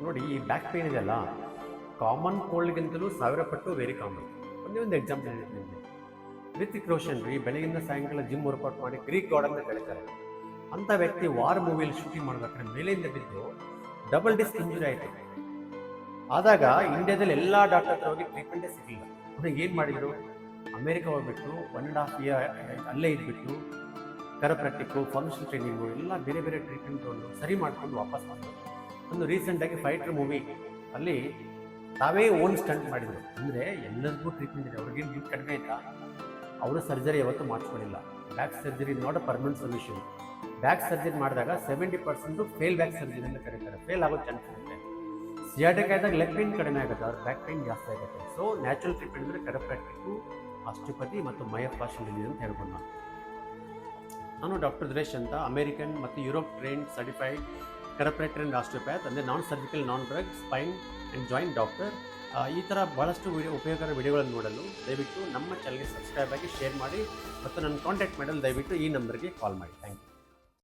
ನೋಡಿ, ಈ back pain ಇದೆಯಲ್ಲ, ಕಾಮನ್ ಕೋಲ್ಡ್ಗಿಂತಲೂ 1000 ಪಟ್ಟು ವೆರಿ ಕಾಮನ್. ಒಂದೇ ಒಂದು ಎಕ್ಸಾಂಪಲ್ ಹೇಳ್ತೀನಿ ನಿಮಗೆ. ರಿತಿಕ್ ರೋಷನ್ ರೀ ಬೆಳಗಿಂದ ಸಾಯಂಕಾಲ ಜಿಮ್ ವರ್ಕೌಟ್ ಮಾಡಿ ಗ್ರೀಕ್ ಗಾಡ್ ಅಂತ ಕರೀತಾರೆ. ಅಂಥ ವ್ಯಕ್ತಿ ವಾರ್ ಮೂವಿಯಲ್ಲಿ ಶೂಟಿಂಗ್ ಮಾಡ್ಬೇಕಾದ್ರೆ ಮೇಲಿಂದ ಬಿದ್ದು ಡಬಲ್ ಡಿಸ್ಕ್ ಇಂಜುರಿ ಆಯಿತು. ಆದಾಗ ಇಂಡಿಯಾದಲ್ಲಿ ಎಲ್ಲ ಡಾಕ್ಟರ್ ಹತ್ರ ಹೋಗಿ ಟ್ರೀಟ್ಮೆಂಟೇ ಸಿಗಲಿಲ್ಲ. ಅವ್ರಿಗೆ ಏನು ಮಾಡಿದರು, ಅಮೇರಿಕ ಹೋಗ್ಬಿಟ್ಟು 1.5 ಇಯರ್ ಅಲ್ಲೇ ಇದ್ಬಿಟ್ಟು ಕರಪ್ರಾಕ್ಟಿಕ್ಕು, ಫಂಕ್ಷನ್ ಟ್ರೈನಿಂಗು ಎಲ್ಲ ಬೇರೆ ಬೇರೆ ಟ್ರೀಟ್ಮೆಂಟ್ ತೊಗೊಂಡು ಸರಿ ಮಾಡ್ಕೊಂಡು ವಾಪಸ್ ಬಂದರು. ಒಂದು ರೀಸೆಂಟಾಗಿ ಫೈಟರ್ ಮೂವಿ ಅಲ್ಲಿ ತಾವೇ ಓನ್ ಸ್ಟಂಟ್ ಮಾಡಿದರು. ಅಂದರೆ ಎಲ್ಲರಿಗೂ ಟ್ರೀಟ್ಮೆಂಟ್ ಇದೆ, ಅವ್ರಿಗೇನು ದುಡ್ಡು ಕಡಿಮೆ ಆಯಿತಾ, ಅವರು ಸರ್ಜರಿ ಯಾವತ್ತೂ ಮಾಡಿಸ್ಕೊಳ್ಳಿಲ್ಲ. Back surgery not a permanent solution. Back surgery ಮಾಡಿದಾಗ 70% ಫೇಲ್ ಬ್ಯಾಕ್ ಸರ್ಜರಿ ಅಂತ ಕರೀತಾರೆ. ಫೇಲ್ ಆಗೋ ಚಾನ್ಸ್ ಇರುತ್ತೆ. ಸಿಯಾಟಿಕ್ ಆದಾಗ ಲೆಗ್ ಪೇನ್ ಕಡಿಮೆ ಆಗುತ್ತೆ, ಅವ್ರ ಬ್ಯಾಕ್ ಪೇನ್ ಜಾಸ್ತಿ ಆಗುತ್ತೆ. ಸೊ ನ್ಯಾಚುರಲ್ ಟ್ರೀಟ್ಮೆಂಟ್ ಅಂದರೆ ಕರಪ್ರಾಕ್ಟಿಕ್ಕು, ಆಸ್ಟಿಯೋಪತಿ ಮತ್ತು ಮಯೋಫಾಶಿಯಲ್ ಡಿಸೀಸ್ ಅಂತ ಹೇಳ್ಕೊಂಡು ನಾನು ಡಾಕ್ಟರ್ ದುರೇಶ್ ಅಂತ, ಅಮೇರಿಕನ್ ಮತ್ತು Europe trained certified chiropractor and osteopath, ಅಂದರೆ non surgical, non drug, spine and joint doctor. ಈ ಥರ ಭಾಳಷ್ಟು ಉಪಯೋಗಕರ ವಿಡಿಯೋಗಳನ್ನು ನೋಡಲು ದಯವಿಟ್ಟು ನಮ್ಮ ಚಾನಲ್ಗೆ ಸಬ್ಸ್ಕ್ರೈಬ್ ಆಗಿ, ಶೇರ್ ಮಾಡಿ ಮತ್ತು ನನ್ನ ಕಾಂಟ್ಯಾಕ್ಟ್ ಮಾಡಲು ದಯವಿಟ್ಟು ಈ ನಂಬರ್ಗೆ ಕಾಲ್ ಮಾಡಿ. Thank you.